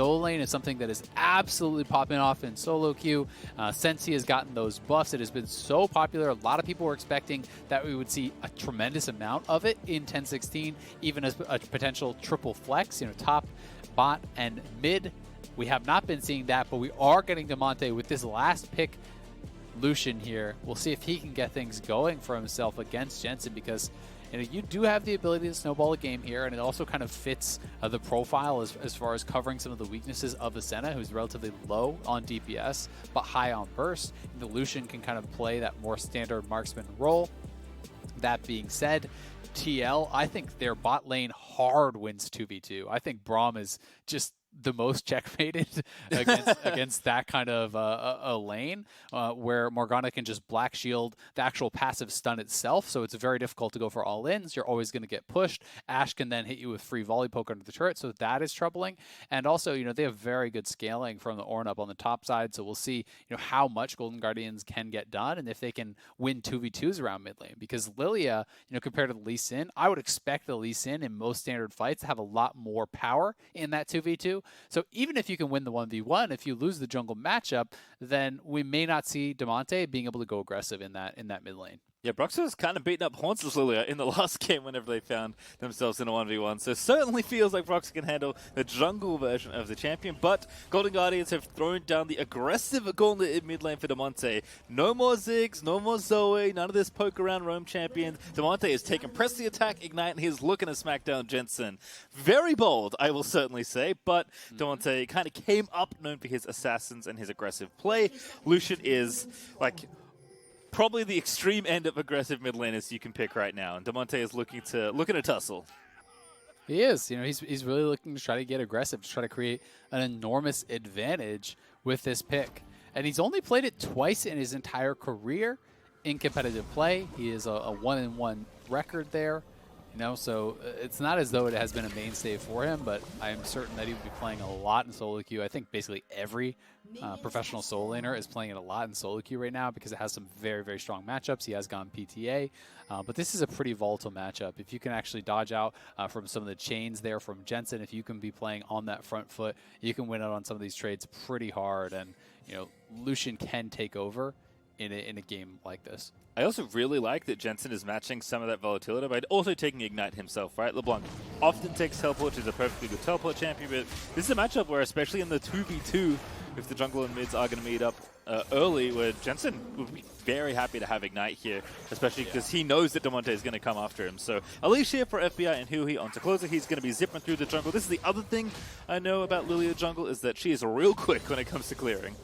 Solo lane is something that is absolutely popping off in solo queue. Since he has gotten those buffs, it has been so popular. A lot of people were expecting that we would see a tremendous amount of it in 10-16, even as a potential triple flex, top, bot, and mid. We have not been seeing that, but we are getting Damonte with this last pick, Lucian here. We'll see if he can get things going for himself against Jensen, because you do have the ability to snowball a game here, and it also kind of fits the profile as far as covering some of the weaknesses of the Senna, who's relatively low on DPS, but high on burst. The Lucian can kind of play that more standard marksman role. That being said, TL, I think their bot lane hard wins 2v2. I think Braum is just the most checkmated against that kind of a lane where Morgana can just black shield the actual passive stun itself, so it's very difficult to go for all-ins. You're always going to get pushed. Ashe can then hit you with free volley poke under the turret, so that is troubling. And also, they have very good scaling from the Ornn up on the top side, so we'll see how much Golden Guardians can get done and if they can win 2v2s around mid lane. Because Lillia, compared to the Lee Sin, I would expect the Lee Sin in most standard fights to have a lot more power in that 2v2. So even if you can win the 1v1, if you lose the jungle matchup, then we may not see Damonte being able to go aggressive in that mid lane. Yeah, Broxah was kind of beating up Hauntzer's Lillia in the last game whenever they found themselves in a 1v1. So certainly feels like Broxah can handle the jungle version of the champion. But Golden Guardians have thrown down the aggressive gauntlet in mid lane for Damonte. No more Ziggs, no more Zoe, none of this poke around roam champions. Damonte is taking press the attack, ignite, and he's looking to smack down Jensen. Very bold, I will certainly say. But Damonte kind of came up known for his assassins and his aggressive play. Lucian is probably the extreme end of aggressive mid laners you can pick right now, and Damonte is looking to tussle. He is. He's really looking to try to get aggressive, to try to create an enormous advantage with this pick. And he's only played it twice in his entire career in competitive play. He is a 1-1 record there. So it's not as though it has been a mainstay for him, but I am certain that he will be playing a lot in solo queue. I think basically every professional solo laner is playing it a lot in solo queue right now because it has some very, very strong matchups. He has gone PTA, but this is a pretty volatile matchup. If you can actually dodge out from some of the chains there from Jensen, if you can be playing on that front foot, you can win out on some of these trades pretty hard, and Lucian can take over in a game like this. I also really like that Jensen is matching some of that volatility by also taking Ignite himself, right? LeBlanc often takes Teleport, which is a perfectly good Teleport champion, but this is a matchup where, especially in the 2v2, if the jungle and mids are going to meet up early, where Jensen would be very happy to have Ignite here, especially because he knows that Damonte is going to come after him. So Alicia here for FBI and Huhi onto closer. He's going to be zipping through the jungle. This is the other thing I know about Lillia jungle, is that she is real quick when it comes to clearing.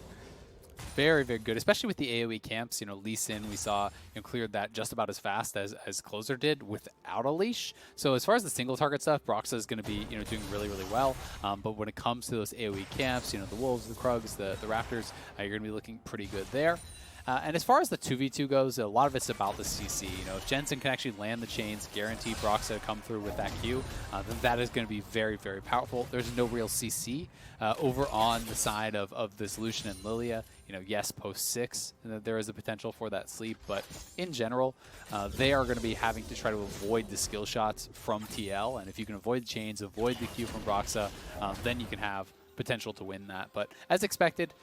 Very, very good, especially with the AoE camps. Lee Sin, we saw cleared that just about as fast as Closer did without a leash. So as far as the single target stuff, Broxah is going to be doing really, really well. But when it comes to those AoE camps, the Wolves, the Krugs, the Raptors, you're going to be looking pretty good there. And as far as the 2v2 goes, a lot of it's about the CC. If Jensen can actually land the chains, guarantee Broxah to come through with that Q, then that is going to be very, very powerful. There's no real CC over on the side of this Lucian and Lillia. Yes, post 6, there is a potential for that sleep, but in general, they are going to be having to try to avoid the skill shots from TL, and if you can avoid the chains, avoid the Q from Broxah, then you can have potential to win that. But as expected,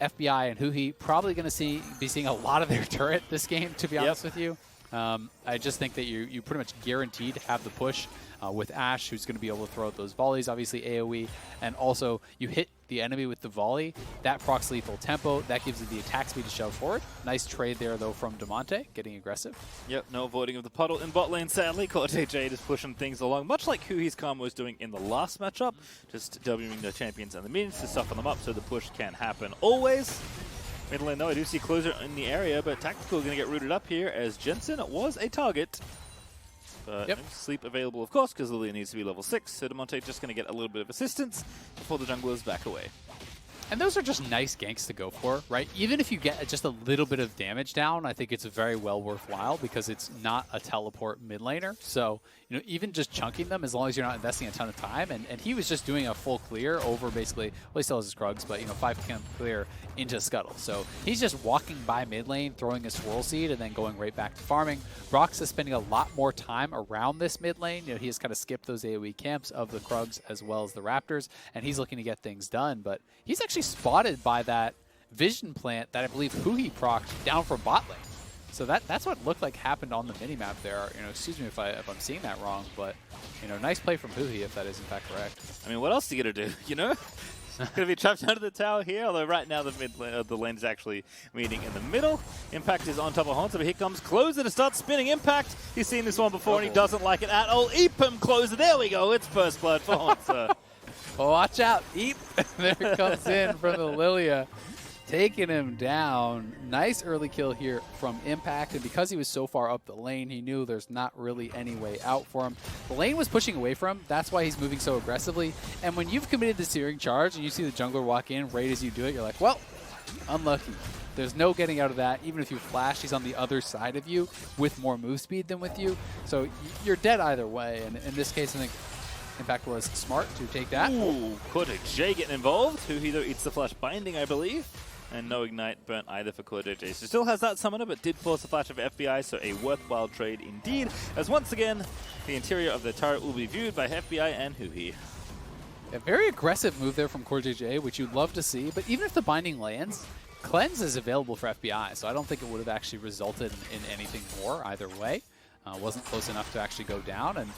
FBI and Huhi probably going to be seeing a lot of their turret this game, to be honest with you. I just think that you pretty much guaranteed to have the push with Ashe, who's going to be able to throw out those volleys, obviously AoE, and also you hit the enemy with the volley, that procs lethal tempo, that gives you the attack speed to shove forward. Nice trade there, though, from Damonte, getting aggressive. Yep, no avoiding of the puddle in bot lane, sadly. CoreJJ just pushing things along, much like Huhi's Calm was doing in the last matchup, just Wing the champions and the minions to soften them up so the push can happen always. Mid lane, though, I do see Closer in the area, but Tactical going to get rooted up here as Jensen was a target. But no sleep available, of course, because Lillia needs to be level 6, so Damonte just going to get a little bit of assistance before the junglers back away. And those are just nice ganks to go for, right? Even if you get just a little bit of damage down, I think it's very well worthwhile because it's not a teleport mid laner. So, you know, even just chunking them, as long as you're not investing a ton of time, and he was just doing a full clear over basically, well, he still has his Krugs, but, you know, 5 camp clear into Scuttle. So he's just walking by mid lane, throwing a Swirl Seed, and then going right back to farming. Broxah is spending a lot more time around this mid lane. You know, he has kind of skipped those AoE camps of the Krugs as well as the Raptors, and he's looking to get things done, but he's actually spotted by that vision plant that I believe Huhi procced down from bot lane. So that's what looked like happened on the minimap there. You know, excuse me if I'm seeing that wrong, but, you know, nice play from Huhi if that is in fact correct. I mean, what else are you going to do, you know? Going to be trapped under the tower here, although right now the lane is actually meeting in the middle. Impact is on top of Hauntzer, but here comes Closer to start spinning Impact. He's seen this one before and he doesn't like it at all. Eep him, Closer. There we go. It's first blood for Hauntzer. Well, watch out. Eep. There it comes in from the Lillia. Taking him down. Nice early kill here from Impact, and because he was so far up the lane, he knew there's not really any way out for him. The lane was pushing away from him. That's why he's moving so aggressively. And when you've committed the Searing Charge and you see the jungler walk in right as you do it, you're like, well, unlucky. There's no getting out of that. Even if you flash, he's on the other side of you with more move speed than with you. So you're dead either way. And in this case, I think Impact was smart to take that. Ooh, CoreJJ getting involved. Huhi, though, eats the flash binding, I believe. And no Ignite burnt either for CoreJJ. So still has that summoner, but did force a flash of FBI, so a worthwhile trade indeed. As once again, the interior of the turret will be viewed by FBI and Huhi. A very aggressive move there from CoreJJ, which you'd love to see. But even if the binding lands, Cleanse is available for FBI, so I don't think it would have actually resulted in anything more either way. Wasn't close enough to actually go down. And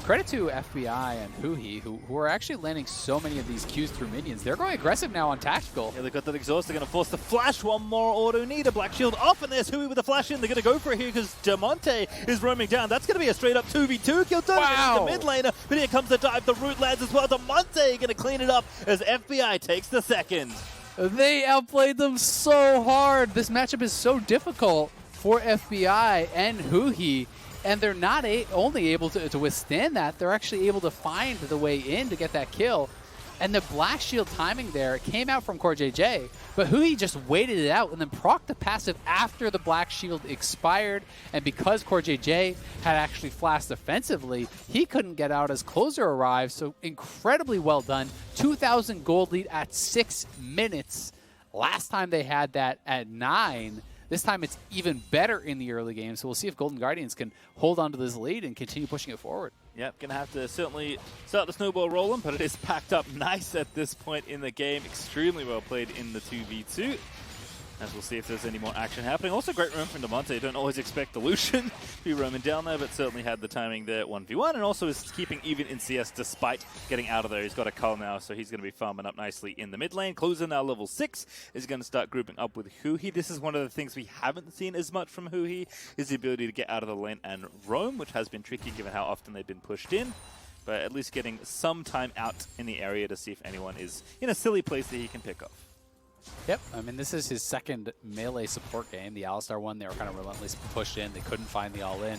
credit to FBI and Huhi, who are actually landing so many of these Qs through minions. They're going aggressive now on Tactical. Yeah, they've got that exhaust. They're going to force the flash. One more auto need. A Black Shield off, and there's Huhi with the flash in. They're going to go for it here because Damonte is roaming down. That's going to be a straight up 2v2 kill. Wow. The mid laner, but here comes the dive. The root lands as well. Damonte going to clean it up as FBI takes the second. They outplayed them so hard. This matchup is so difficult for FBI and Huhi. And they're not only able to withstand that, they're actually able to find the way in to get that kill. And the Black Shield timing there came out from CoreJJ, but Huhi just waited it out and then procced the passive after the Black Shield expired. And because CoreJJ had actually flashed offensively, he couldn't get out as Closer arrived. So incredibly well done. 2,000 gold lead at 6 minutes. Last time they had that at 9. This time it's even better in the early game, so we'll see if Golden Guardians can hold on to this lead and continue pushing it forward. Yep, going to have to certainly start the snowball rolling, but it is packed up nice at this point in the game. Extremely well played in the 2v2. As we'll see if there's any more action happening. Also great roam from Damonte. Don't always expect the Lucian to be roaming down there, but certainly had the timing there 1v1, and also is keeping even in CS despite getting out of there. He's got a cull now, so he's going to be farming up nicely in the mid lane. Closer now level 6 is going to start grouping up with Huhi. This is one of the things we haven't seen as much from Huhi, is the ability to get out of the lane and roam, which has been tricky given how often they've been pushed in. But at least getting some time out in the area to see if anyone is in a silly place that he can pick off. Yep, I mean, this is his second melee support game. The Alistar one, they were kind of relentlessly pushed in. They couldn't find the all-in.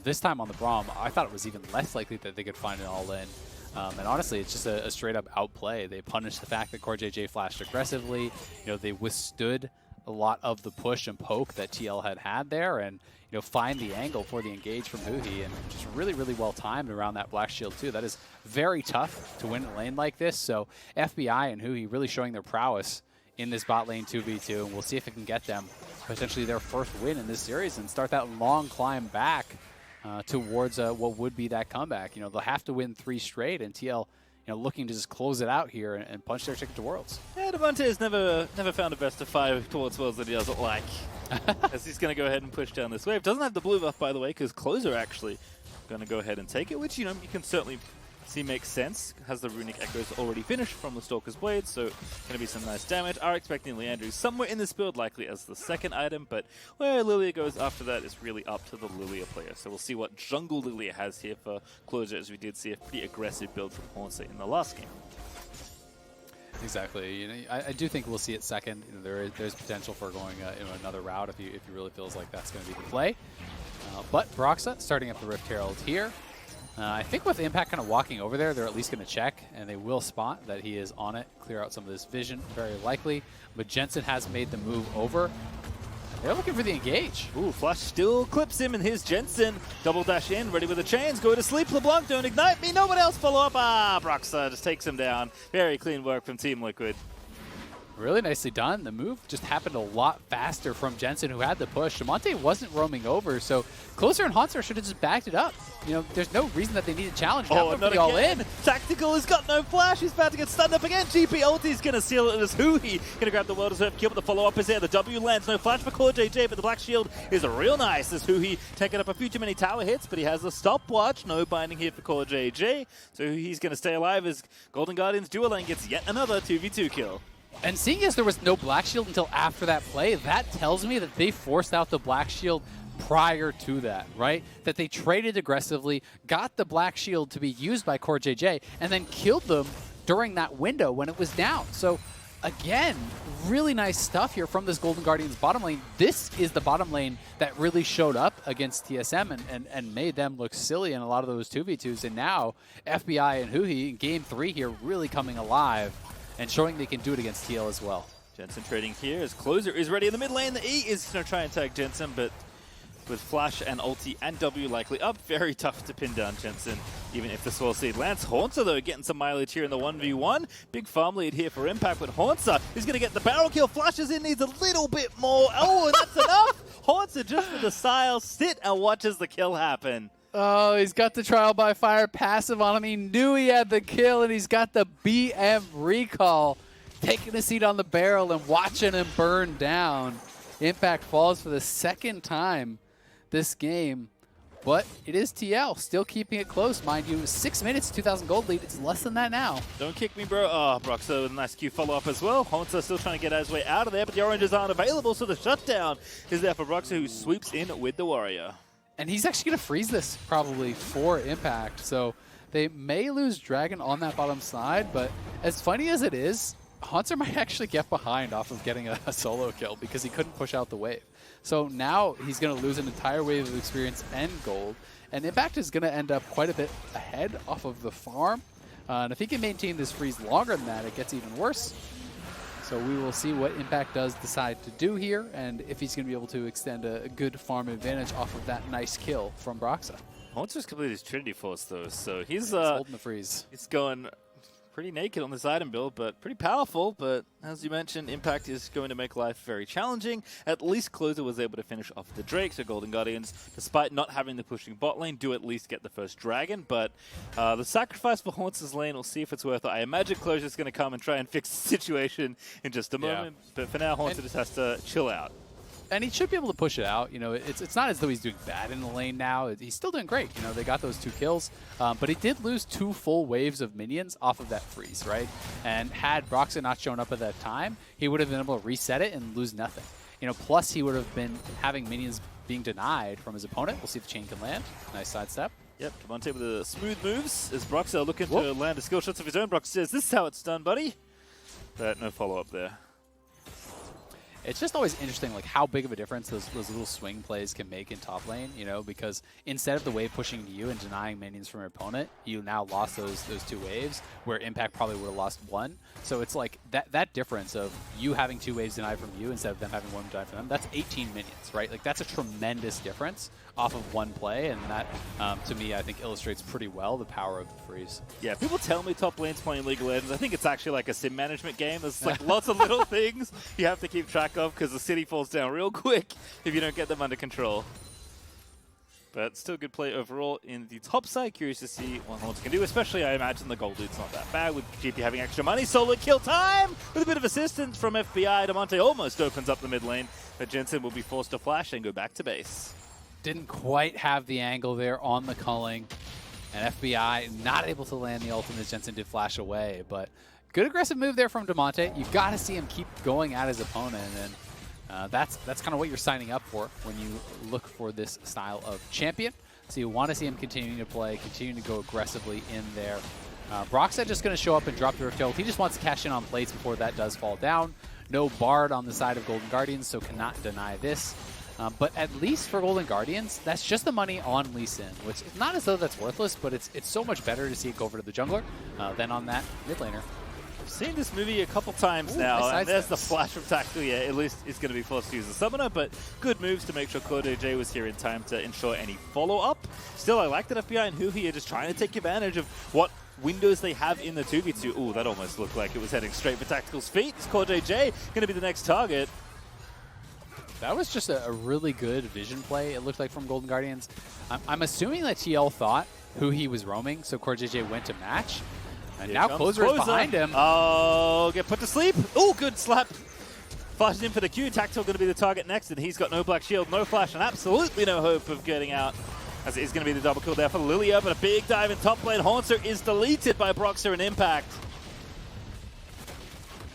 This time on the Braum, I thought it was even less likely that they could find an all-in. And honestly, it's just a straight-up outplay. They punished the fact that CoreJJ flashed aggressively. You know, they withstood a lot of the push and poke that TL had there, and you know, find the angle for the engage from Huhi, and just really, really well timed around that Black Shield too. That is very tough to win a lane like this. So FBI and Huhi really showing their prowess in this bot lane 2v2, and we'll see if it can get them potentially their first win in this series and start that long climb back towards what would be that comeback. You know, they'll have to win 3 straight, and TL, you know, looking to just close it out here and punch their ticket to Worlds. Yeah, Damonte has never found a best of 5 towards Worlds that he doesn't like. As he's going to go ahead and push down this wave. Doesn't have the blue buff, by the way, because Closer actually going to go ahead and take it, which, you know, you can certainly see makes sense. Has the Runic Echoes already finished from the Stalker's Blade, so going to be some nice damage. Are expecting Leandru somewhere in this build, likely as the second item, but where Lillia goes after that is really up to the Lillia player. So we'll see what jungle Lillia has here for Closer, as we did see a pretty aggressive build from Hauntzer in the last game. Exactly. You know, I do think we'll see it second. You know, there's potential for going another route if he really feels like that's going to be the play. But Broxah starting up the Rift Herald here. I think with Impact kind of walking over there, they're at least going to check, and they will spot that he is on it, clear out some of this vision, very likely. But Jensen has made the move over. They're looking for the engage. Ooh, Flash still clips him, and here's Jensen. Double dash in, ready with the chains. Go to sleep, LeBlanc, don't ignite me. No one else follow up. Broxah just takes him down. Very clean work from Team Liquid. Really nicely done. The move just happened a lot faster from Jensen, who had the push. Damonte wasn't roaming over, so Closer and Hauntzer should have just backed it up. You know, there's no reason that they need a challenge. Now Oh, not all again. in. Tactical has got no flash. He's about to get stunned up again. GP ulti's going to seal it as Huhi. Going to grab the well-deserved kill, but the follow-up is there. The W lands. No flash for CoreJJ, but the Black Shield is real nice as Huhi taking up a few too many tower hits, but he has the stopwatch. No binding here for CoreJJ, so Huhi's going to stay alive as Golden Guardians dual lane gets yet another 2v2 kill. And seeing as there was no Black Shield until after that play, that tells me that they forced out the Black Shield prior to that, right? That they traded aggressively, got the Black Shield to be used by CoreJJ, and then killed them during that window when it was down. So, again, really nice stuff here from this Golden Guardians bottom lane. This is the bottom lane that really showed up against TSM and made them look silly in a lot of those 2v2s. And now, FBI and Huhi in Game 3 here really coming alive and showing they can do it against TL as well. Jensen trading here as Closer is ready in the mid lane. The E is going to try and tag Jensen, but with Flash and ulti and W likely up, very tough to pin down Jensen, even if the Swell Seed lands. Hauntzer, though, getting some mileage here in the 1v1. Big farm lead here for Impact, but Hauntzer is going to get the barrel kill. Flashes in, needs a little bit more. Oh, and that's enough! Hauntzer just with the style, sit and watches the kill happen. Oh, he's got the trial by fire passive on him. He knew he had the kill, and he's got the BM recall. Taking a seat on the barrel and watching him burn down. Impact falls for the second time this game, but it is TL, still keeping it close, mind you. 6 minutes, 2,000 gold lead. It's less than that now. Don't kick me, bro. Oh, Broxah with a nice Q follow-up as well. Hauntzer still trying to get his way out of there, but the oranges aren't available, so the shutdown is there for Broxah, who sweeps in with the Warrior. And he's actually going to freeze this probably for Impact. So they may lose Dragon on that bottom side, but as funny as it is, Hauntzer might actually get behind off of getting a solo kill because he couldn't push out the wave. So now he's going to lose an entire wave of experience and gold. And Impact is going to end up quite a bit ahead off of the farm. And if he can maintain this freeze longer than that, it gets even worse. So we will see what Impact does decide to do here, and if he's going to be able to extend a good farm advantage off of that nice kill from Broxah. Hauntzer's completed his Trinity Force, though, so he's holding the freeze. He's going pretty naked on this item build, but pretty powerful. But as you mentioned, Impact is going to make life very challenging. At least Closer was able to finish off the Drake, so Golden Guardians, despite not having the pushing bot lane, do at least get the first Dragon. But the sacrifice for Hauntzer's lane, we'll see if it's worth it. I imagine Closer's going to come and try and fix the situation in just a moment. But for now, Hauntzer just has to chill out. And he should be able to push it out. You know, it's not as though he's doing bad in the lane now. He's still doing great. You know, they got those 2 kills. But he did lose 2 full waves of minions off of that freeze, right? And had Broxah not shown up at that time, he would have been able to reset it and lose nothing. You know, plus he would have been having minions being denied from his opponent. We'll see if the chain can land. Nice sidestep. Yep, Damonte with the smooth moves as Broxah looking to land a skill shots of his own. Broxah says, this is how it's done, buddy. But no follow-up there. It's just always interesting, like, how big of a difference those little swing plays can make in top lane, you know, because instead of the wave pushing to you and denying minions from your opponent, you now lost those 2 waves, where Impact probably would have lost 1. So it's like that difference of you having 2 waves denied from you instead of them having 1 denied from them, that's 18 minions, right? Like, that's a tremendous difference off of 1 play, and that, to me, I think illustrates pretty well the power of the freeze. Yeah, people tell me top lane's playing League of Legends. I think it's actually like a sim management game. There's like lots of little things you have to keep track of because the city falls down real quick if you don't get them under control. But still good play overall in the top side. Curious to see what Hauntzer can do, especially I imagine the gold lead's not that bad with GP having extra money. Solo kill time with a bit of assistance from FBI. Damonte almost opens up the mid lane, but Jensen will be forced to flash and go back to base. Didn't quite have the angle there on the culling, and FBI not able to land the ultimate as Jensen did flash away, but good aggressive move there from Damonte. You've got to see him keep going at his opponent, and that's kind of what you're signing up for when you look for this style of champion. So you want to see him continuing to play, continuing to go aggressively in there. Broxah just going to show up and drop the Rift Ult. He just wants to cash in on plates before that does fall down. No Bard on the side of Golden Guardians, so cannot deny this. But at least for Golden Guardians, that's just the money on Lucian, which is not as though that's worthless, but it's so much better to see it go over to the jungler than on that mid laner. I've seen this movie a couple times now, nice and there's the steps. flash from Tactical. Yeah, at least it's going to be forced to use the Summoner, but good moves to make sure CoreJJ was here in time to ensure any follow-up. Still, I like that FBI and Huhi are just trying to take advantage of what windows they have in the 2v2. Ooh, that almost looked like it was heading straight for Tactical's feet. It's CoreJJ going to be the next target. That was just a really good vision play, it looked like, from Golden Guardians. I'm assuming that TL thought Huhi was roaming, so CoreJJ went to match. And Here now comes Closer is behind him. Oh, get put to sleep. Oh, good slap. Flashed in for the Q. Tactical going to be the target next, and he's got no black shield, no flash, and absolutely no hope of getting out. As it is going to be the double kill there for Lillia, but a big dive in top lane. Hauntzer is deleted by Broxah and Impact.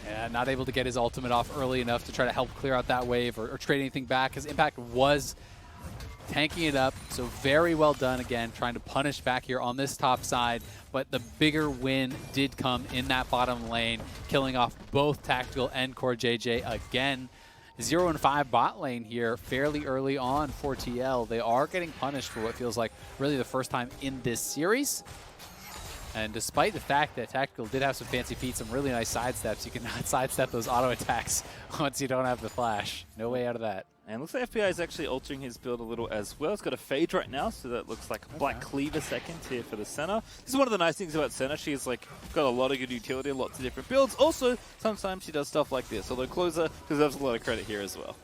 Yeah, not able to get his ultimate off early enough to try to help clear out that wave or trade anything back, because Impact was tanking it up. So very well done again, trying to punish back here on this top side. But the bigger win did come in that bottom lane, killing off both Tactical and CoreJJ again. 0 and 5 bot lane here fairly early on for TL. They are getting punished for what feels like really the first time in this series. And despite the fact that Tactical did have some fancy feet, some really nice sidesteps, you cannot sidestep those auto attacks once you don't have the flash. No way out of that. And looks like FBI is actually altering his build a little as well. It's got a Phage right now, so that looks like a Black Cleaver second here for the Senna. This is one of the nice things about Senna. She's like got a lot of good utility, lots of different builds. Also, sometimes she does stuff like this, although Closer deserves a lot of credit here as well.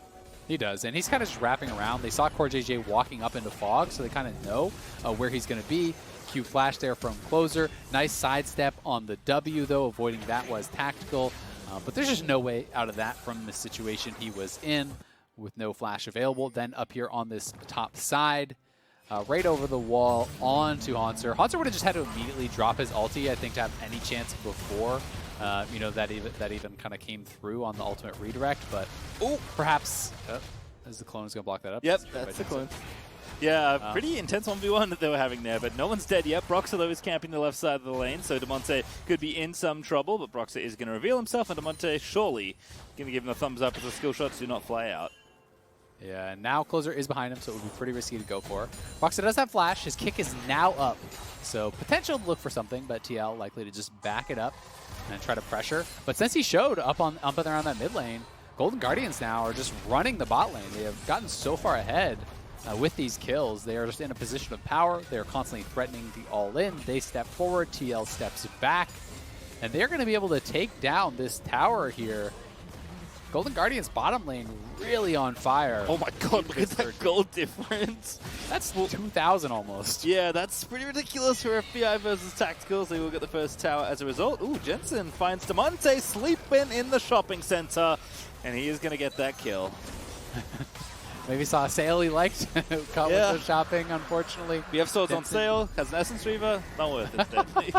He does, and he's kind of just wrapping around. They saw CoreJJ walking up into fog, so they kind of know where he's going to be. Q flash there from Closer. Nice sidestep on the W, though. Avoiding that was Tactical. But there's just no way out of that from the situation he was in with no flash available. Then up here on this top side, right over the wall onto Hauntzer. Hauntzer would have just had to immediately drop his ulti, I think, to have any chance before you know, that even kind of came through on the ultimate redirect. But perhaps as the clone is going to block that up. Yep, that's the clone. Yeah, pretty intense 1v1 that they were having there, but no one's dead yet. Broxah, though, is camping the left side of the lane, so Damonte could be in some trouble, but Broxah is going to reveal himself, and Damonte surely going to give him a thumbs up as the skill shots do not fly out. Yeah, and now Closer is behind him, so it would be pretty risky to go for. Broxah does have flash. His kick is now up, so potential to look for something, but TL likely to just back it up and try to pressure. But since he showed up and around that mid lane, Golden Guardians now are just running the bot lane. They have gotten so far ahead with these kills. They are just in a position of power. They are constantly threatening the all-in. They step forward, TL steps back, and they're going to be able to take down this tower here. Golden Guardians bottom lane really on fire. Oh my god, look at that gold difference. That's 2,000 almost. Yeah, that's pretty ridiculous for FBI versus Tacticals. They will get the first tower as a result. Ooh, Jensen finds Damonte sleeping in the shopping center, and he is going to get that kill. Maybe saw a sale he liked. Caught with the shopping, unfortunately. We have swords on sale, has an Essence Reaver, not worth it, definitely.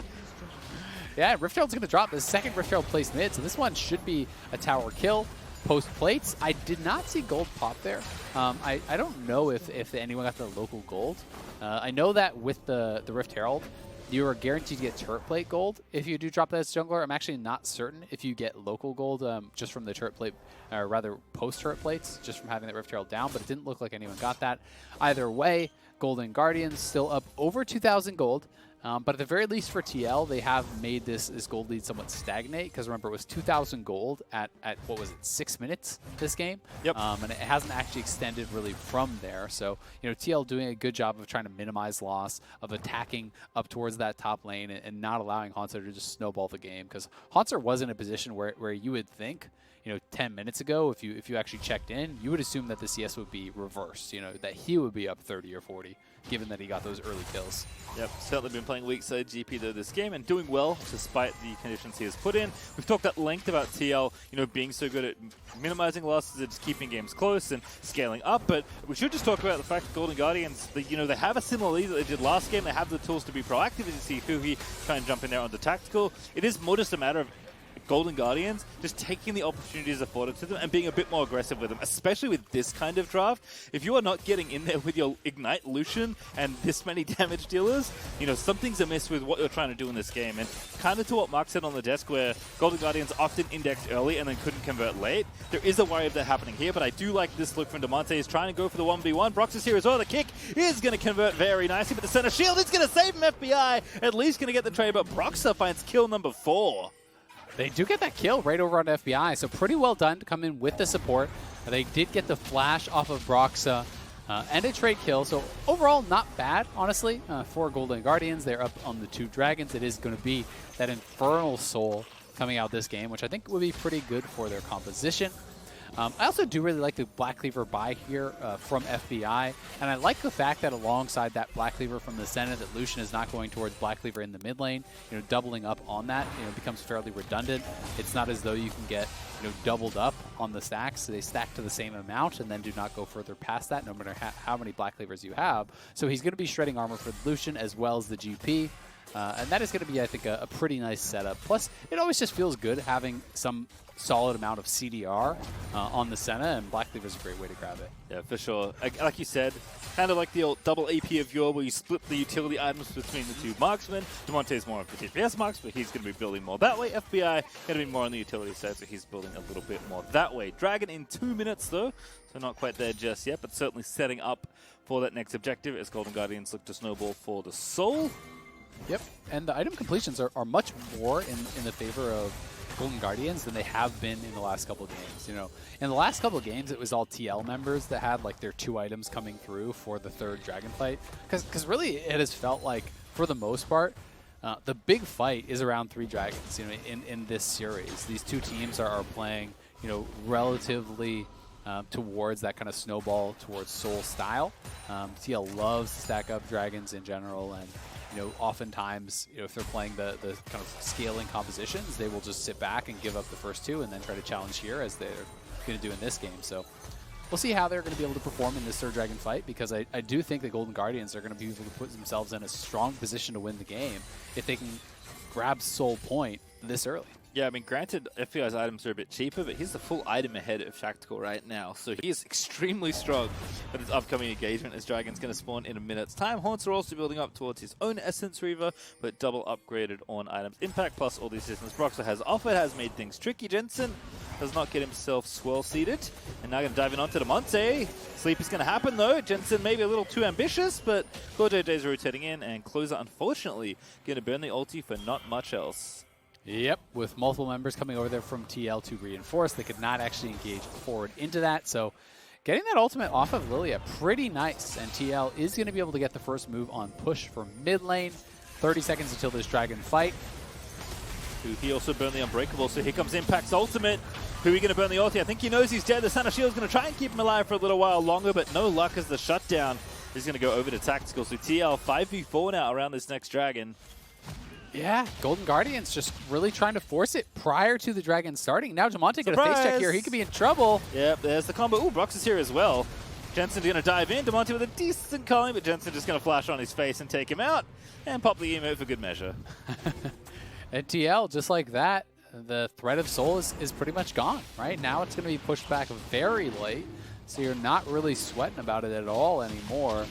Yeah, Rift Herald's going to drop. The second Rift Herald placed mid, so this one should be a tower kill. Post plates, I did not see gold pop there. I don't know if anyone got the local gold. I know that with the Rift Herald, you are guaranteed to get turret plate gold if you do drop that as jungler. I'm actually not certain if you get local gold just from the turret plate, or rather post turret plates, just from having that Rift Herald down, but it didn't look like anyone got that. Either way, Golden Guardians still up over 2,000 gold. But at the very least for TL, they have made this gold lead somewhat stagnate, because remember, it was 2,000 gold at, what was it, 6 minutes this game? Yep. And it hasn't actually extended really from there. So, you know, TL doing a good job of trying to minimize loss, of attacking up towards that top lane and not allowing Hauntzer to just snowball the game, because Hauntzer was in a position where you would think, you know, 10 minutes ago, if you actually checked in, you would assume that the CS would be reversed, you know, that he would be up 30 or 40, given that he got those early kills. Yep, certainly been playing weak side GP though this game and doing well despite the conditions he has put in. We've talked at length about TL, you know, being so good at minimizing losses and just keeping games close and scaling up, but we should just talk about the fact that Golden Guardians, you know, they have a similar lead that they did last game. They have the tools to be proactive, as you see Huhi try and jump in there on the tactical. It is more just a matter of Golden Guardians just taking the opportunities afforded to them and being a bit more aggressive with them, especially with this kind of draft. If you are not getting in there with your Ignite Lucian and this many damage dealers, you know, something's amiss with what you're trying to do in this game. And kind of to what Mark said on the desk, where Golden Guardians often indexed early and then couldn't convert late, there is a worry of that happening here, but I do like this look from Damonte. He's trying to go for the 1v1. Broxah's here as well. The kick is going to convert very nicely, but the center shield is going to save him. FBI at least going to get the trade, but Broxah finds kill number 4. They do get that kill right over on FBI, so pretty well done to come in with the support. They did get the flash off of Broxah and a trade kill, so overall not bad, honestly, for Golden Guardians. They're up on the 2 dragons. It is going to be that Infernal Soul coming out this game, which I think would be pretty good for their composition. I also do really like the Black Cleaver buy here from FBI, and I like the fact that alongside that Black Cleaver from the Senna, that Lucian is not going towards Black Cleaver in the mid lane. You know, doubling up on that, you know, becomes fairly redundant. It's not as though you can get, you know, doubled up on the stacks. So they stack to the same amount and then do not go further past that, no matter how many Black Cleavers you have. So he's going to be shredding armor for Lucian as well as the GP. And that is going to be, I think, a pretty nice setup. Plus, it always just feels good having some solid amount of CDR on the Senna, and Black Cleaver is a great way to grab it. Yeah, for sure. Like you said, kind of like the old double AP of yore, where you split the utility items between the 2 marksmen. Damonte is more of the DPS marks, but he's going to be building more that way. FBI going to be more on the utility side, so he's building a little bit more that way. Dragon in 2 minutes, though, so not quite there just yet, but certainly setting up for that next objective as Golden Guardians look to snowball for the soul. Yep, and the item completions are much more in the favor of Golden Guardians than they have been in the last couple of games. You know, in the last couple of games, it was all TL members that had like their 2 items coming through for the 3rd dragon fight. Because really, it has felt like, for the most part, the big fight is around 3 dragons. You know, in this series, these 2 teams are playing, you know, relatively towards that kind of snowball towards soul style. TL loves to stack up dragons in general, and you know, oftentimes, you know, if they're playing the kind of scaling compositions, they will just sit back and give up the first 2 and then try to challenge here, as they're going to do in this game. So we'll see how they're going to be able to perform in this 3rd dragon fight, because I do think the Golden Guardians are going to be able to put themselves in a strong position to win the game if they can grab Soul Point this early. Yeah, I mean, granted, FPI's items are a bit cheaper, but he's the full item ahead of Tactical right now, so he is extremely strong for this upcoming engagement, as Dragon's going to spawn in a minute's time. Hauntzer also building up towards his own Essence Reaver, but double upgraded on items. Impact plus all the assistance Broxah has offered has made things tricky. Jensen does not get himself swirl-seated, and now going to dive in onto Damonte. Sleep is going to happen, though. Jensen maybe a little too ambitious, but CoreJJ is rotating in, and Closer, unfortunately, going to burn the ulti for not much else. Yep, with multiple members coming over there from TL to reinforce, they could not actually engage forward into that. So getting that ultimate off of Lillia, pretty nice. And TL is going to be able to get the first move on push for mid lane. 30 seconds until this dragon fight. Huhi also burned the Unbreakable, so here comes Impact's ultimate. Huhi going to burn the ulti. I think he knows he's dead. The Senna Shield's going to try and keep him alive for a little while longer, but no luck as the shutdown is going to go over to Tactical. So TL 5v4 now around this next dragon. Yeah, Golden Guardians just really trying to force it prior to the dragon starting. Now Damonte got a face check here. He could be in trouble. Yep, there's the combo. Ooh, Broxah's here as well. Jensen's going to dive in. Damonte with a decent calling, but Jensen just going to flash on his face and take him out and pop the emote for good measure. And TL, just like that, the threat of Soul is pretty much gone, right? Now it's going to be pushed back very late, so you're not really sweating about it at all anymore,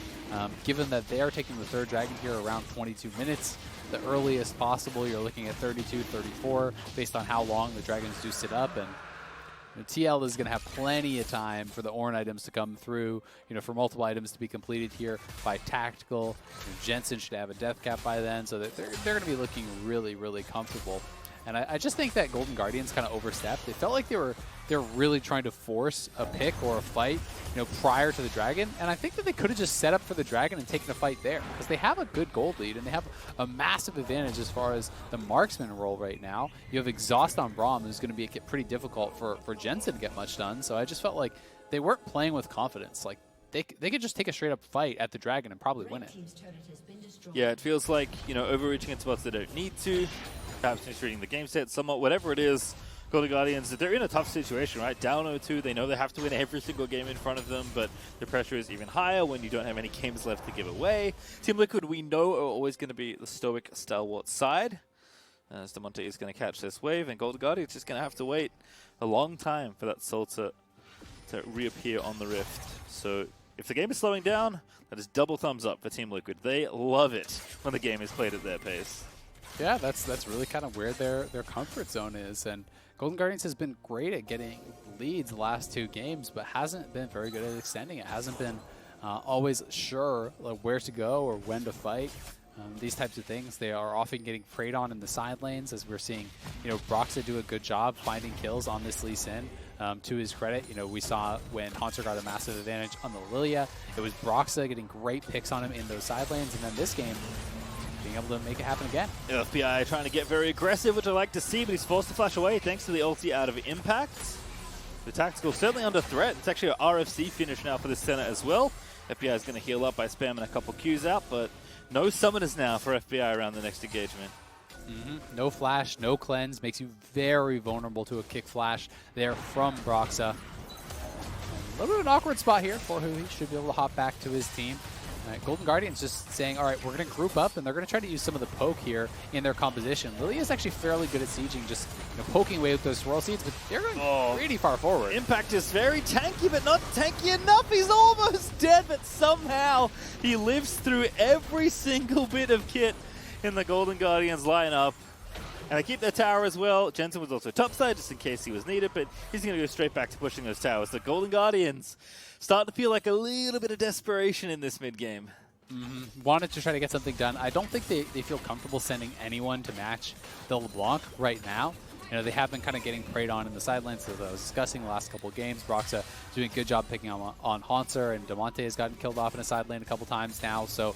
given that they are taking the 3rd dragon here around 22 minutes. The earliest possible, you're looking at 32, 34, based on how long the dragons do sit up. And you know, TL is going to have plenty of time for the Ornn items to come through, you know, for multiple items to be completed here by Tactical. You know, Jensen should have a death cap by then, so that they're going to be looking really, really comfortable. And I just think that Golden Guardians kind of overstepped. It felt like they were really trying to force a pick or a fight, you know, prior to the dragon. And I think that they could have just set up for the dragon and taken a fight there, because they have a good gold lead and they have a massive advantage as far as the marksman role right now. You have exhaust on Braum, who's going to be pretty difficult for Jensen to get much done. So I just felt like they weren't playing with confidence. Like they could just take a straight up fight at the dragon and probably win it. Yeah, it feels like, you know, overreaching in spots they don't need to. Perhaps misreading the game set somewhat, whatever it is. Golden Guardians, they're in a tough situation, right? Down 0-2, they know they have to win every single game in front of them, but the pressure is even higher when you don't have any games left to give away. Team Liquid, we know, are always going to be the stoic, stalwart side. as Damonte is going to catch this wave, and Golden Guardian's just going to have to wait a long time for that soul to reappear on the Rift. So if the game is slowing down, that is double thumbs up for Team Liquid. They love it when the game is played at their pace. Yeah, that's really kind of where their comfort zone is. And Golden Guardians has been great at getting leads the last 2 games, but hasn't been very good at extending it. Hasn't been always sure like, where to go or when to fight. These types of things, they are often getting preyed on in the side lanes, as we're seeing, Broxah do a good job finding kills on this Lee Sin. To his credit, we saw when Hauntzer got a massive advantage on the Lillia, it was Broxah getting great picks on him in those side lanes, and then this game, being able to make it happen again. FBI trying to get very aggressive, which I like to see, but he's forced to flash away thanks to the ulti out of Impact. The tactical certainly under threat. It's actually an RFC finish now for the Senna as well. FBI is going to heal up by spamming a couple Qs out, but no summoners now for FBI around the next engagement. No flash, no cleanse, makes you very vulnerable to a kick flash there from Broxah. A little bit of an awkward spot here for Huhi. Should be able to hop back to his team. Golden Guardians just saying, all right, we're going to group up, and they're going to try to use some of the poke here in their composition. Lillia is actually fairly good at sieging, just poking away with those swirl seeds, but they're going pretty far forward. Impact is very tanky, but not tanky enough. He's almost dead, but somehow he lives through every single bit of kit in the Golden Guardians lineup. And they keep their tower as well. Jensen was also topside just in case he was needed, but he's going to go straight back to pushing those towers. The Golden Guardians start to feel like a little bit of desperation in this mid-game. Wanted to try to get something done. I don't think they feel comfortable sending anyone to match the LeBlanc right now. They have been kind of getting preyed on in the sidelines, as I was discussing the last couple of games. Broxah doing a good job picking on Hauntzer, and Damonte has gotten killed off in a side lane a couple times now. So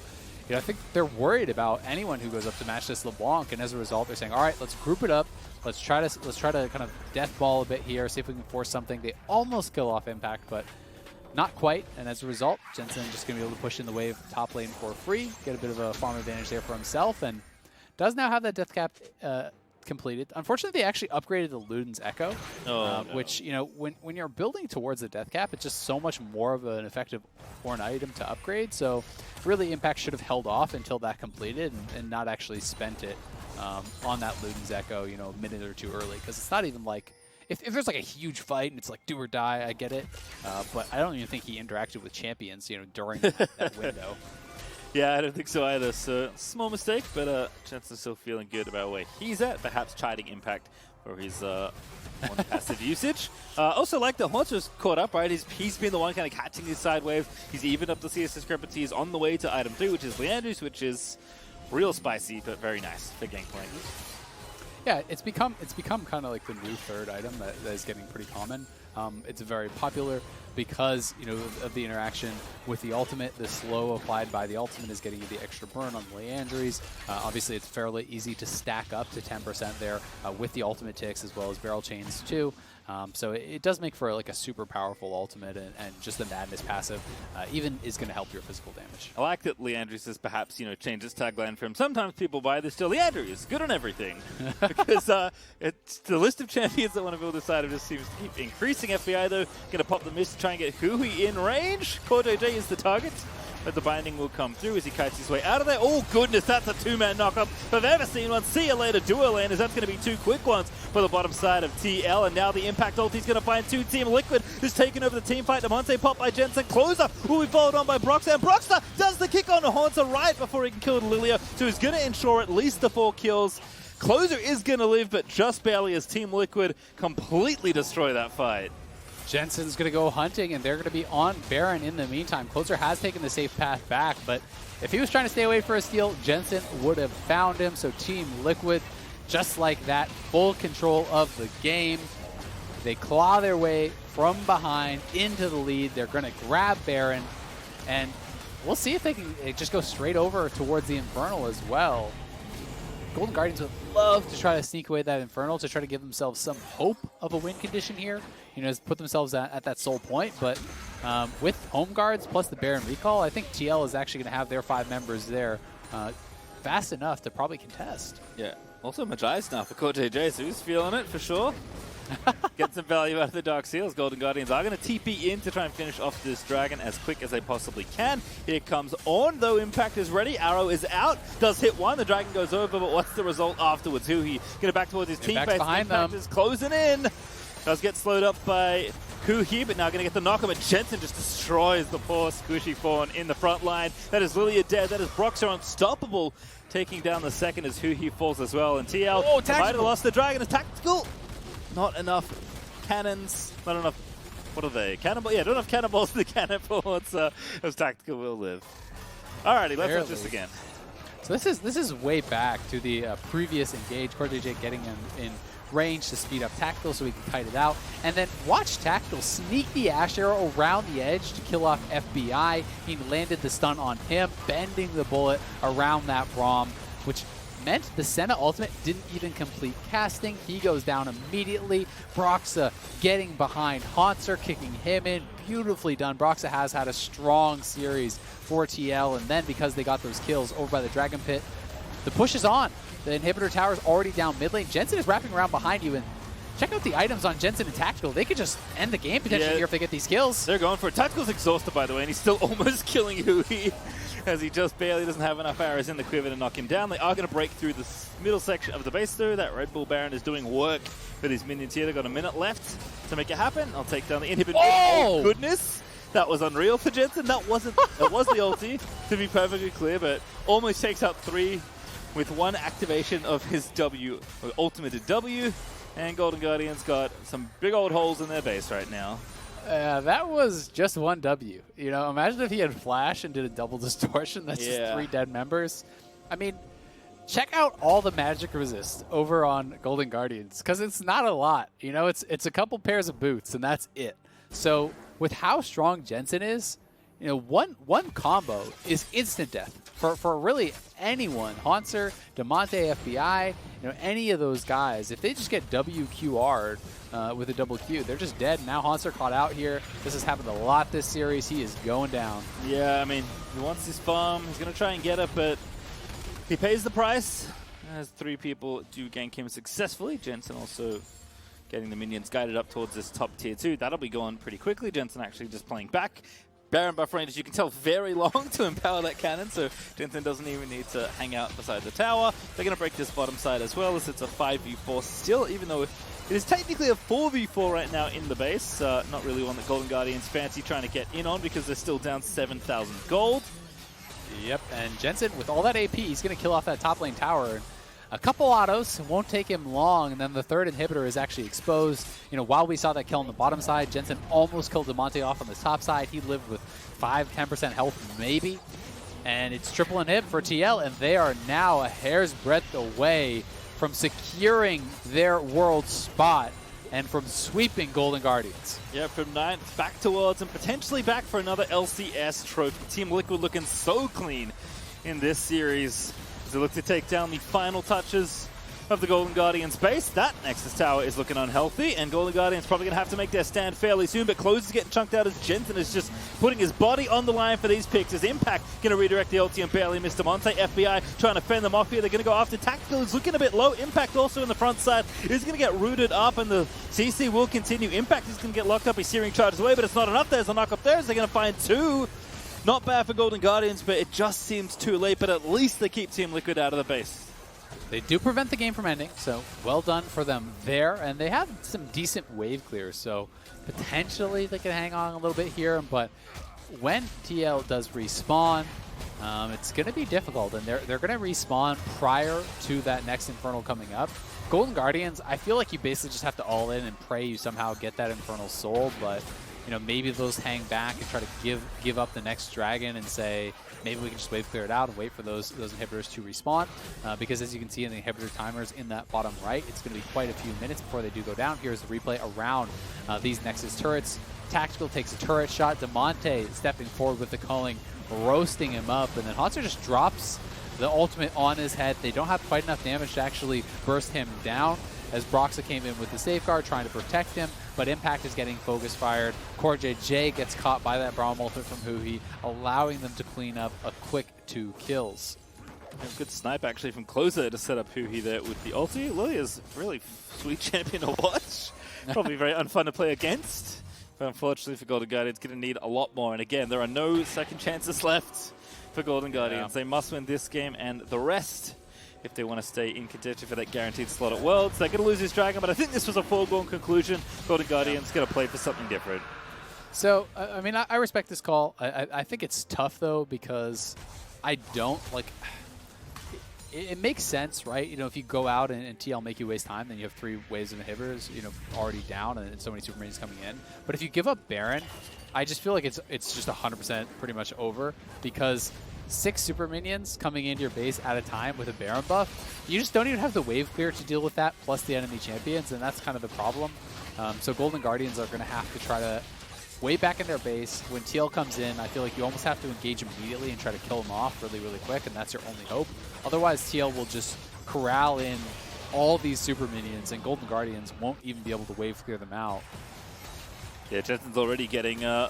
I think they're worried about anyone who goes up to match this LeBlanc, and as a result, they're saying, all right, let's group it up. Let's try to kind of deathball a bit here, see if we can force something. They almost kill off Impact, but not quite, and as a result, Jensen just going to be able to push in the wave top lane for free, get a bit of a farm advantage there for himself, and does now have that death cap completed. Unfortunately, they actually upgraded the Luden's Echo, which, when you're building towards the death cap, it's just so much more of an effective Ornn item to upgrade, so really Impact should have held off until that completed and not actually spent it on that Luden's Echo, a minute or two early, because it's not even like, if there's like a huge fight and it's like do or die, I get it. But I don't even think he interacted with champions, during that window. Yeah, I don't think so either. So small mistake, but Jensen's still feeling good about where he's at. Perhaps chiding Impact for his on passive usage. Also like that Hauntzer's caught up, right? He's been the one kind of catching these side waves. He's evened up the CS discrepancies on the way to item 3, which is Leandre's, which is real spicy, but very nice for Gangplank. Yeah, it's become kind of like the new third item that is getting pretty common. It's very popular because of the interaction with the ultimate. The slow applied by the ultimate is getting you the extra burn on Leandre's. Obviously, it's fairly easy to stack up to 10% there with the ultimate ticks as well as barrel chains too. So it does make for like a super powerful ultimate, and just the madness passive even is going to help your physical damage. I like that Leandre's has perhaps changed its tagline from sometimes people buy this to Leandre's good on everything, because it's the list of champions that want to build this item just seems to keep increasing. FBI though going to pop the mist to try and get Huhi in range. CoreJJ is the target, but the binding will come through as he kites his way out of there. Oh goodness, that's a 2-man knockup if I've ever seen one. See you later, duo land, as that's going to be 2 quick ones for the bottom side of TL, and now the Impact ulti's going to find 2 Team Liquid, who's taken over the team fight. Damonte popped by Jensen. Closer will be followed on by Broxah, and Broxah does the kick on Hauntzer right before he can kill Lillia, so he's going to ensure at least the 4 kills. Closer is going to live, but just barely, as Team Liquid completely destroy that fight. Jensen's going to go hunting, and they're going to be on Baron in the meantime. Closer has taken the safe path back, but if he was trying to stay away for a steal, Jensen would have found him. So Team Liquid, just like that, full control of the game. They claw their way from behind into the lead. They're going to grab Baron, and we'll see if they can just go straight over towards the Infernal as well. Golden Guardians would love to try to sneak away that Infernal to try to give themselves some hope of a win condition here. Put themselves at that sole point. But with home guards plus the Baron recall, I think TL is actually going to have their 5 members there fast enough to probably contest. Yeah. Also Majai's now for CoreJJ, so he's feeling it for sure. Get some value out of the Dark Seals. Golden Guardians are going to TP in to try and finish off this dragon as quick as they possibly can. Here comes Ornn, though Impact is ready. Arrow is out. Does hit one. The dragon goes over, but what's the result afterwards? Huhi get it back towards his teammates. Impact is closing in. Does get slowed up by Huhi, but now going to get the knock on, but Jensen just destroys the poor squishy fawn in the front line. That is Lillia dead. That is Broxah unstoppable. Taking down the second as Huhi falls as well. And TL might have lost the dragon. It's tactical. Not enough cannons. Not enough. What are they? Cannonball? Yeah, not enough cannonballs to the cannonballs. As tactical will live. Alrighty, let's watch this again. So this is way back to the previous engage. CoreJJ getting him in range to speed up Tactical so we can kite it out. And then watch Tactical sneak the Ashe arrow around the edge to kill off FBI. He landed the stun on him, bending the bullet around that Braum, which meant the Senna ultimate didn't even complete casting. He goes down immediately. Broxah getting behind Hauntzer, kicking him in. Beautifully done. Broxah has had a strong series for TL, and then because they got those kills over by the Dragon Pit, the push is on. The inhibitor tower is already down mid lane. Jensen is wrapping around behind you, and check out the items on Jensen and Tactical. They could just end the game potentially here if they get these kills. They're going for it. Tactical's exhausted, by the way, and he's still almost killing Huhi as he just barely doesn't have enough arrows in the quiver to knock him down. They are going to break through the middle section of the base though. That Red Bull Baron is doing work with his minions here. They've got a minute left to make it happen. I'll take down the inhibitor. Oh goodness! That was unreal for Jensen. That was the ulti, to be perfectly clear, but almost takes out 3 with one activation of his W, or ultimate W, and Golden Guardians got some big old holes in their base right now. That was just one W. You know, imagine if he had Flash and did a double distortion. That's just 3 dead members. I mean, check out all the magic resist over on Golden Guardians, because it's not a lot. You know, it's a couple pairs of boots, and that's it. So with how strong Jensen is, you know, one combo is instant death for really anyone. Hauntzer, Damonte, FBI, you know, any of those guys, if they just get WQR'd with a double Q, they're just dead. Now Hauntzer caught out here. This has happened a lot this series. He is going down. Yeah, I mean, he wants his farm. He's going to try and get it, but he pays the price. As 3 people do gank him successfully. Jensen also getting the minions guided up towards this top tier 2. That'll be going pretty quickly. Jensen actually just playing back. Baron buff range, as you can tell, very long to empower that cannon, so Jensen doesn't even need to hang out beside the tower. They're going to break this bottom side as well, as it's a 5v4 still, even though it is technically a 4v4 right now in the base. Not really one that Golden Guardians fancy trying to get in on, because they're still down 7,000 gold. Yep, and Jensen, with all that AP, he's going to kill off that top lane tower. A couple autos, won't take him long, and then the 3rd inhibitor is actually exposed. You know, while we saw that kill on the bottom side, Jensen almost killed Damonte off on the top side. He lived with 5-10% health, maybe. And it's triple inhib for TL, and they are now a hair's breadth away from securing their world spot and from sweeping Golden Guardians. Yeah, from 9th back towards and potentially back for another LCS trophy. Team Liquid looking so clean in this series. They look to take down the final touches of the Golden Guardians base. That Nexus tower is looking unhealthy, and Golden Guardians probably going to have to make their stand fairly soon, but Close is getting chunked out as Jensen is just putting his body on the line for these picks. As Impact going to redirect the ulti and barely miss Damonte. FBI trying to fend them off here. They're going to go after Tactical. Is looking a bit low. Impact also in the front side is going to get rooted up, and the CC will continue. Impact is going to get locked up. He's searing charges away, but it's not enough. There's a knock up there, so they're going to find 2. Not bad for Golden Guardians, but it just seems too late, but at least they keep Team Liquid out of the base. They do prevent the game from ending, so well done for them there. And they have some decent wave clears, so potentially they can hang on a little bit here. But when TL does respawn, it's going to be difficult, and they're going to respawn prior to that next Infernal coming up. Golden Guardians, I feel like you basically just have to all in and pray you somehow get that Infernal Soul, but you know, maybe those hang back and try to give up the next dragon and say, maybe we can just wave clear it out and wait for those inhibitors to respawn. Because as you can see in the inhibitor timers in that bottom right, it's going to be quite a few minutes before they do go down. Here's the replay around these Nexus turrets. Tactical takes a turret shot. Damonte stepping forward with the culling, roasting him up, and then Hauntzer just drops the ultimate on his head. They don't have quite enough damage to actually burst him down, as Broxah came in with the safeguard trying to protect him, but Impact is getting focus fired. CoreJJ gets caught by that Braum ultimate from Huhi, allowing them to clean up a quick 2 kills. A good snipe actually from Closer to set up Huhi there with the ulti. Lillia's really sweet champion to watch. Probably very unfun to play against. But unfortunately for Golden Guardians, going to need a lot more. And again, there are no second chances left for Golden Guardians. They must win this game and the rest if they want to stay in contention for that guaranteed slot at Worlds. They're going to lose this Dragon, but I think this was a foregone conclusion. Golden Guardians going to play for something different. So, I mean, I respect this call. I think it's tough, though, because I don't, like, it makes sense, right? You know, if you go out and TL make you waste time, then you have 3 waves of inhibitors, you know, already down and so many super minions coming in. But if you give up Baron, I just feel like it's just 100% pretty much over, because 6 super minions coming into your base at a time with a Baron buff, you just don't even have the wave clear to deal with that, plus the enemy champions, and that's kind of the problem. So Golden Guardians are going to have to try to way back in their base. When TL comes in, I feel like you almost have to engage immediately and try to kill him off really, really quick, and that's your only hope. Otherwise, TL will just corral in all these super minions, and Golden Guardians won't even be able to wave clear them out. Yeah, Jensen's already getting the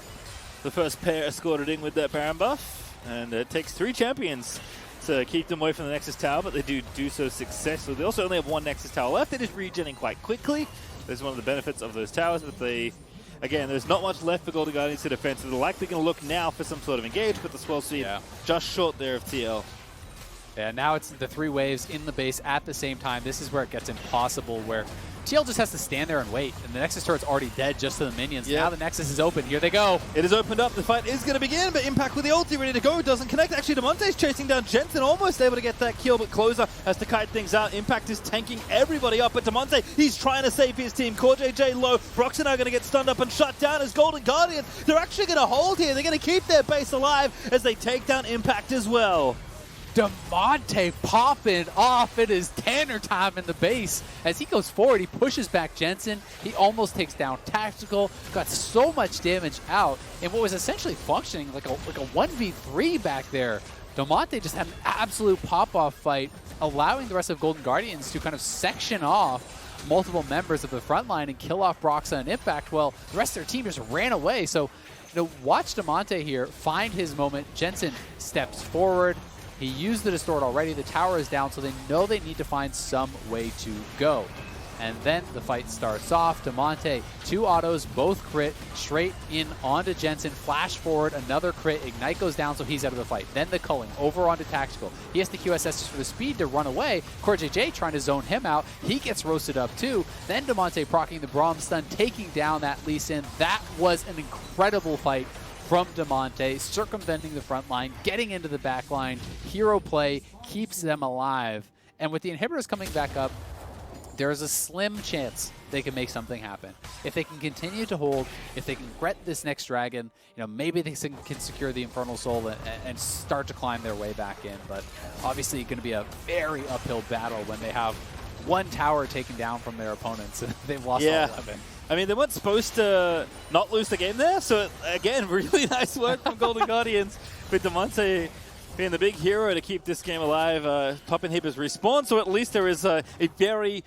first pair escorted in with that Baron buff, and it takes 3 champions to keep them away from the Nexus Tower, but they do so successfully. They also only have 1 Nexus Tower left. It is regenerating quite quickly. That's one of the benefits of those towers, but they... Again, there's not much left for Golden Guardians to defend, so they're likely going to look now for some sort of engage, but the swell speed just short there of TL. Yeah, now it's the 3 waves in the base at the same time. This is where it gets impossible, where TL just has to stand there and wait, and the Nexus turret's already dead just to the minions. Now the Nexus is open. Here they go. It is opened up. The fight is going to begin, but Impact with the ulti ready to go. Doesn't connect. Actually, Damonte's chasing down Jensen, almost able to get that kill, but Closer has to kite things out. Impact is tanking everybody up, but Damonte, he's trying to save his team. CoreJJ low. Broxah now going to get stunned up and shut down as Golden Guardians. They're actually going to hold here. They're going to keep their base alive as they take down Impact as well. Damonte popping off. It is Tanner time in the base. As he goes forward, he pushes back Jensen. He almost takes down Tactical. Got so much damage out in what was essentially functioning like a 1v3 back there. Damonte just had an absolute pop-off fight, allowing the rest of Golden Guardians to kind of section off multiple members of the front line and kill off Broxah and Impact. Well, the rest of their team just ran away. So, you know, watch Damonte here find his moment. Jensen steps forward. He used the Distort already. The tower is down, so they know they need to find some way to go. And then the fight starts off. Damonte, 2 autos, both crit, straight in onto Jensen. Flash forward, another crit. Ignite goes down, so he's out of the fight. Then the culling over onto Tactical. He has the QSS for the speed to run away. CoreJJ trying to zone him out. He gets roasted up too. Then Damonte proccing the Braum stun, taking down that Lee Sin. That was an incredible fight from Damonte, circumventing the front line, getting into the back line. Hero play keeps them alive. And with the inhibitors coming back up, there is a slim chance they can make something happen. If they can continue to hold, if they can get this next dragon, you know, maybe they can secure the Infernal Soul and start to climb their way back in. But obviously going to be a very uphill battle when they have 1 tower taken down from their opponents and they've lost all 11. I mean, they weren't supposed to not lose the game there, so again, really nice work from Golden Guardians with Damonte being the big hero to keep this game alive. Top inhibitors respawn, so at least there is a very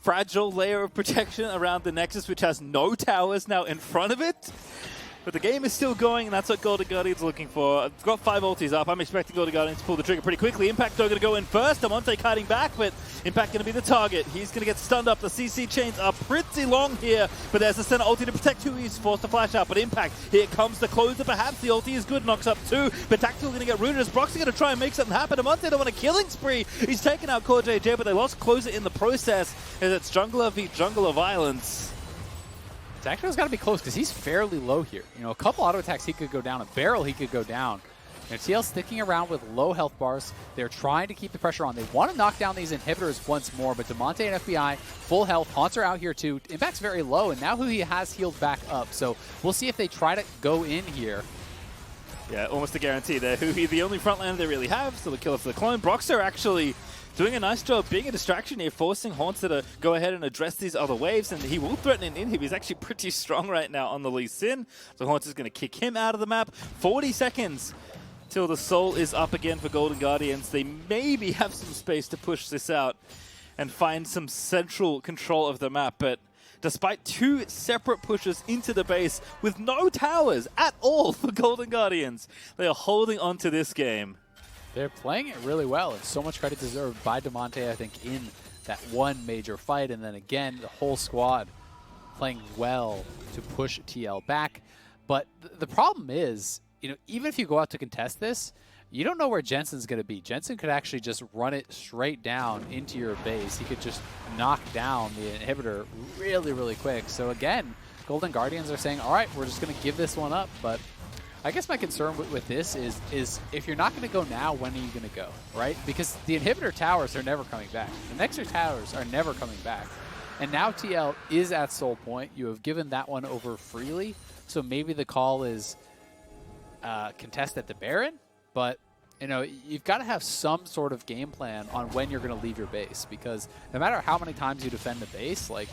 fragile layer of protection around the Nexus, which has no towers now in front of it. But the game is still going, and that's what Golden Guardians are looking for. I've got 5 ultis up. I'm expecting Golden Guardians to pull the trigger pretty quickly. Impact though going to go in first. Damonte kiting back, but Impact going to be the target. He's going to get stunned up. The CC chains are pretty long here, but there's a Senna ulti to protect Huhi. He's forced to flash out, but Impact, here comes the closer. Perhaps the ulti is good, knocks up 2, but Tactical going to get rooted as Broxah going to try and make something happen. Damonte don't want a killing spree. He's taken out CoreJJ, but they lost closer in the process, as it's jungler v jungler violence. Tactical's got to be close because he's fairly low here. You know, a couple auto attacks he could go down, a barrel he could go down. And TL sticking around with low health bars. They're trying to keep the pressure on. They want to knock down these inhibitors once more, but Damonte and FBI, full health. Hauntzer out here too. Impact's very low, and now Huhi has healed back up. So we'll see if they try to go in here. Yeah, almost a guarantee there. Huhi, the only frontlaner they really have, so the killer for the clone. Broxah actually doing a nice job being a distraction here, forcing Hauntzer to go ahead and address these other waves, and he will threaten an inhib. He's actually pretty strong right now on the Lee Sin, so Hauntzer's going to kick him out of the map. 40 seconds till the soul is up again for Golden Guardians. They maybe have some space to push this out and find some central control of the map, but despite 2 separate pushes into the base with no towers at all for Golden Guardians, they are holding on to this game. They're playing it really well, and so much credit deserved by Damonte, I think, in that one major fight, and then again, the whole squad playing well to push TL back. But the problem is, you know, even if you go out to contest this, you don't know where Jensen's going to be. Jensen could actually just run it straight down into your base. He could just knock down the inhibitor really, really quick. So again, Golden Guardians are saying, all right, we're just going to give this one up. But I guess my concern with this is if you're not going to go now, when are you going to go, right? Because the inhibitor towers are never coming back. The nexus towers are never coming back. And now TL is at soul point. You have given that one over freely. So maybe the call is contest at the Baron. But, you know, you've got to have some sort of game plan on when you're going to leave your base, because no matter how many times you defend the base, like,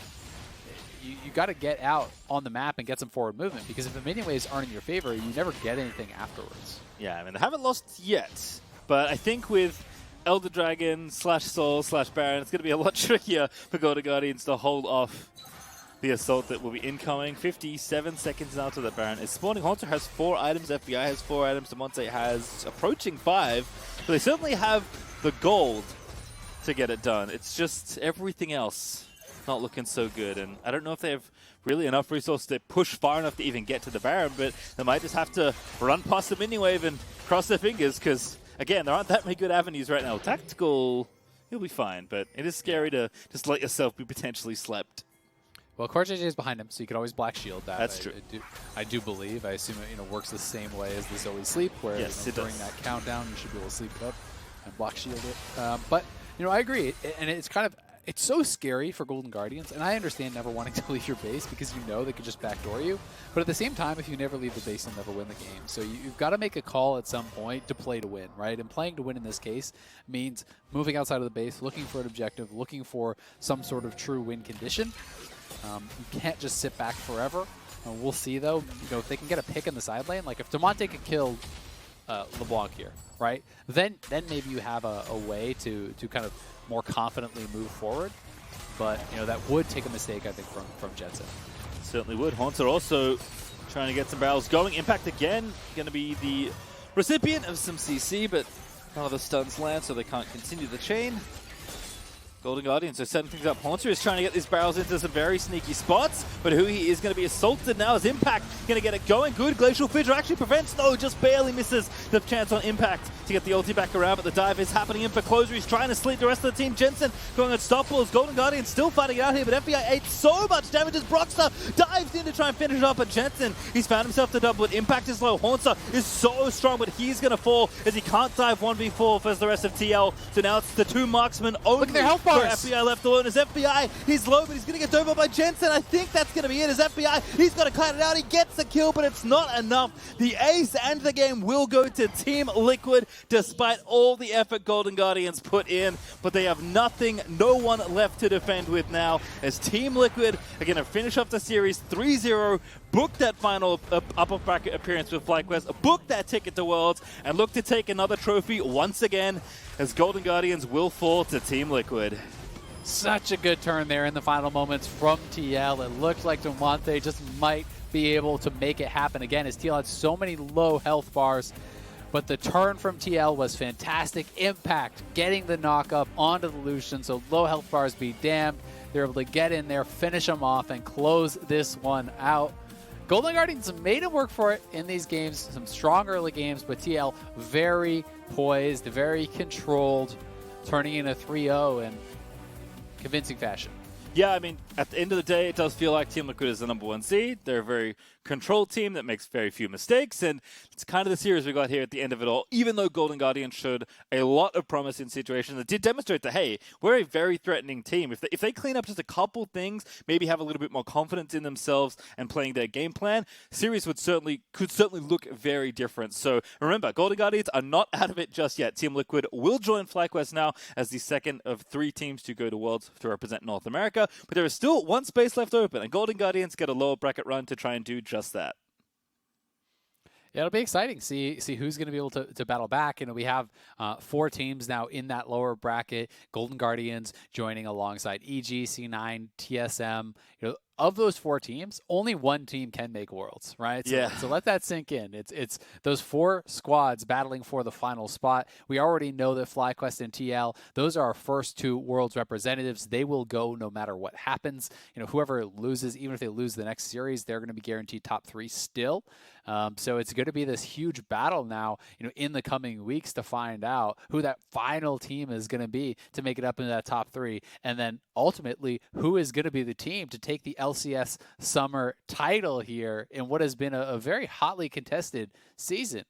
you got to get out on the map and get some forward movement, because if the minion waves aren't in your favor, you never get anything afterwards. Yeah, I mean, they haven't lost yet, but I think with Elder Dragon / Soul / Baron, it's going to be a lot trickier for Golden Guardians to hold off the assault that will be incoming. 57 seconds now to the Baron is spawning. Hauntzer has 4 items, FBI has 4 items, Damonte has approaching 5. So they certainly have the gold to get it done. It's just everything else not looking so good. And I don't know if they have really enough resources to push far enough to even get to the Baron, but they might just have to run past the mini wave and cross their fingers, because, again, there aren't that many good avenues right now. Tactical, you'll be fine, but it is scary to just let yourself be potentially slept. Well, CoreJJ is behind him, so you can always black shield that. That's true. I do believe. I assume it, you know, works the same way as the Zoe sleep, where, yes, you know, during that countdown you should be able to sleep it up and black shield it. But, you know, I agree, and it's kind of, it's so scary for Golden Guardians, and I understand never wanting to leave your base because you know they could just backdoor you. But at the same time, if you never leave the base, you'll never win the game. So you've got to make a call at some point to play to win, right? And playing to win in this case means moving outside of the base, looking for an objective, looking for some sort of true win condition. You can't just sit back forever. We'll see, though. You know, if they can get a pick in the side lane, like if Damonte could kill LeBlanc here, right? Then maybe you have a way to kind of more confidently move forward. But, you know, that would take a mistake, I think, from Jensen. Certainly would. Hauntzer also trying to get some barrels going. Impact again, going to be the recipient of some CC, but none of the stuns land, so they can't continue the chain. Golden Guardians are setting things up. Hauntzer is trying to get these barrels into some very sneaky spots, but Huhi is going to be assaulted now as Impact going to get it going. Good. Glacial Fissure actually prevents, no, just barely misses the chance on Impact to get the ulti back around, but the dive is happening in for Closer. He's trying to sleep the rest of the team. Jensen going unstoppables. Golden Guardians still fighting out here, but FBI ate so much damage as Broxah dives in to try and finish it up, but Jensen, he's found himself the double, but Impact is low. Hauntzer is so strong, but he's going to fall as he can't dive 1v4 for the rest of TL. So now it's the 2 marksmen only. Look at their health bars. FBI left alone as FBI, he's low, but he's going to get over by Jensen. I think that's going to be it as FBI, he's got to cut it out. He gets the kill, but it's not enough. The ace and the game will go to Team Liquid, despite all the effort Golden Guardians put in, but they have nothing, no one left to defend with now, as Team Liquid are going to finish up the series 3-0, book that final upper bracket appearance with FlyQuest, book that ticket to Worlds, and look to take another trophy once again, as Golden Guardians will fall to Team Liquid. Such a good turn there in the final moments from TL. It looked like Damonte just might be able to make it happen again, as TL had so many low health bars. But the turn from TL was fantastic. Impact getting the knock up onto the Lucian, so low health bars be damned. They're able to get in there, finish them off, and close this one out. Golden Guardians made it work for it in these games, some strong early games, but TL very poised, very controlled, turning in a 3-0 in convincing fashion. Yeah, I mean, at the end of the day, it does feel like Team Liquid is the #1 seed. They're a very controlled team that makes very few mistakes, and it's kind of the series we got here at the end of it all, even though Golden Guardians showed a lot of promise in situations that did demonstrate that, hey, we're a very threatening team. If they clean up just a couple things, maybe have a little bit more confidence in themselves and playing their game plan, the series could certainly look very different. So remember, Golden Guardians are not out of it just yet. Team Liquid will join FlyQuest now as the second of 3 teams to go to Worlds to represent North America, but there is still one space left open, and Golden Guardians get a lower bracket run to try and do just that. Yeah, it'll be exciting. See who's going to be able to battle back. You know, we have 4 teams now in that lower bracket. Golden Guardians joining alongside EG, C9, TSM. You know, of those 4 teams, only one team can make Worlds, right? So, Yeah. so let that sink in. It's those 4 squads battling for the final spot. We already know that FlyQuest and TL, those are our first 2 Worlds representatives. They will go no matter what happens. Whoever loses, even if they lose the next series, they're going to be guaranteed top 3 still. So it's going to be this huge battle now, in the coming weeks to find out who that final team is going to be to make it up into that top 3. And then ultimately, who is going to be the team to take the LCS Summer title here in what has been a very hotly contested season.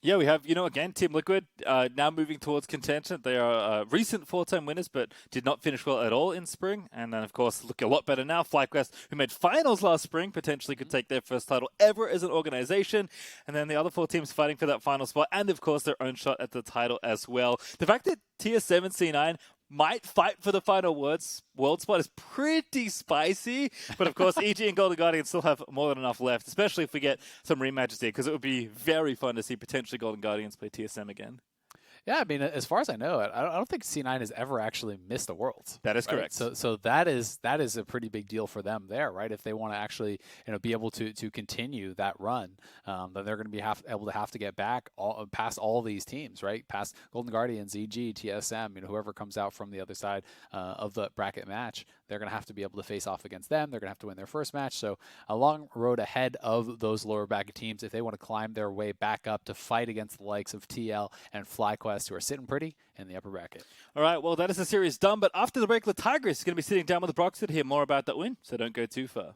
Yeah, we have, again, Team Liquid now moving towards contention. They are recent 4-time winners, but did not finish well at all in spring. And then, of course, look a lot better now. FlyQuest, who made finals last spring, potentially could take their first title ever as an organization. And then the other 4 teams fighting for that final spot, and, of course, their own shot at the title as well. The fact that Tier 7 C9 might fight for the final world spot is pretty spicy. But, of course, EG and Golden Guardian still have more than enough left, especially if we get some rematches here, because it would be very fun to see potentially Golden Guardians play TSM again. Yeah, I mean, as far as I know, I don't think C9 has ever actually missed a Worlds. That is right? correct. So that is a pretty big deal for them there, right? If they want to actually be able to continue that run, then they're going to be able to get back past all these teams, right? Past Golden Guardians, EG, TSM, whoever comes out from the other side of the bracket match, they're going to have to be able to face off against them. They're going to have to win their first match. So a long road ahead of those lower bracket teams if they want to climb their way back up to fight against the likes of TL and FlyQuest, who are sitting pretty in the upper bracket. All right, well, that is the series done. But after the break, the Tigers is going to be sitting down with the Broxah to hear more about that win. So don't go too far.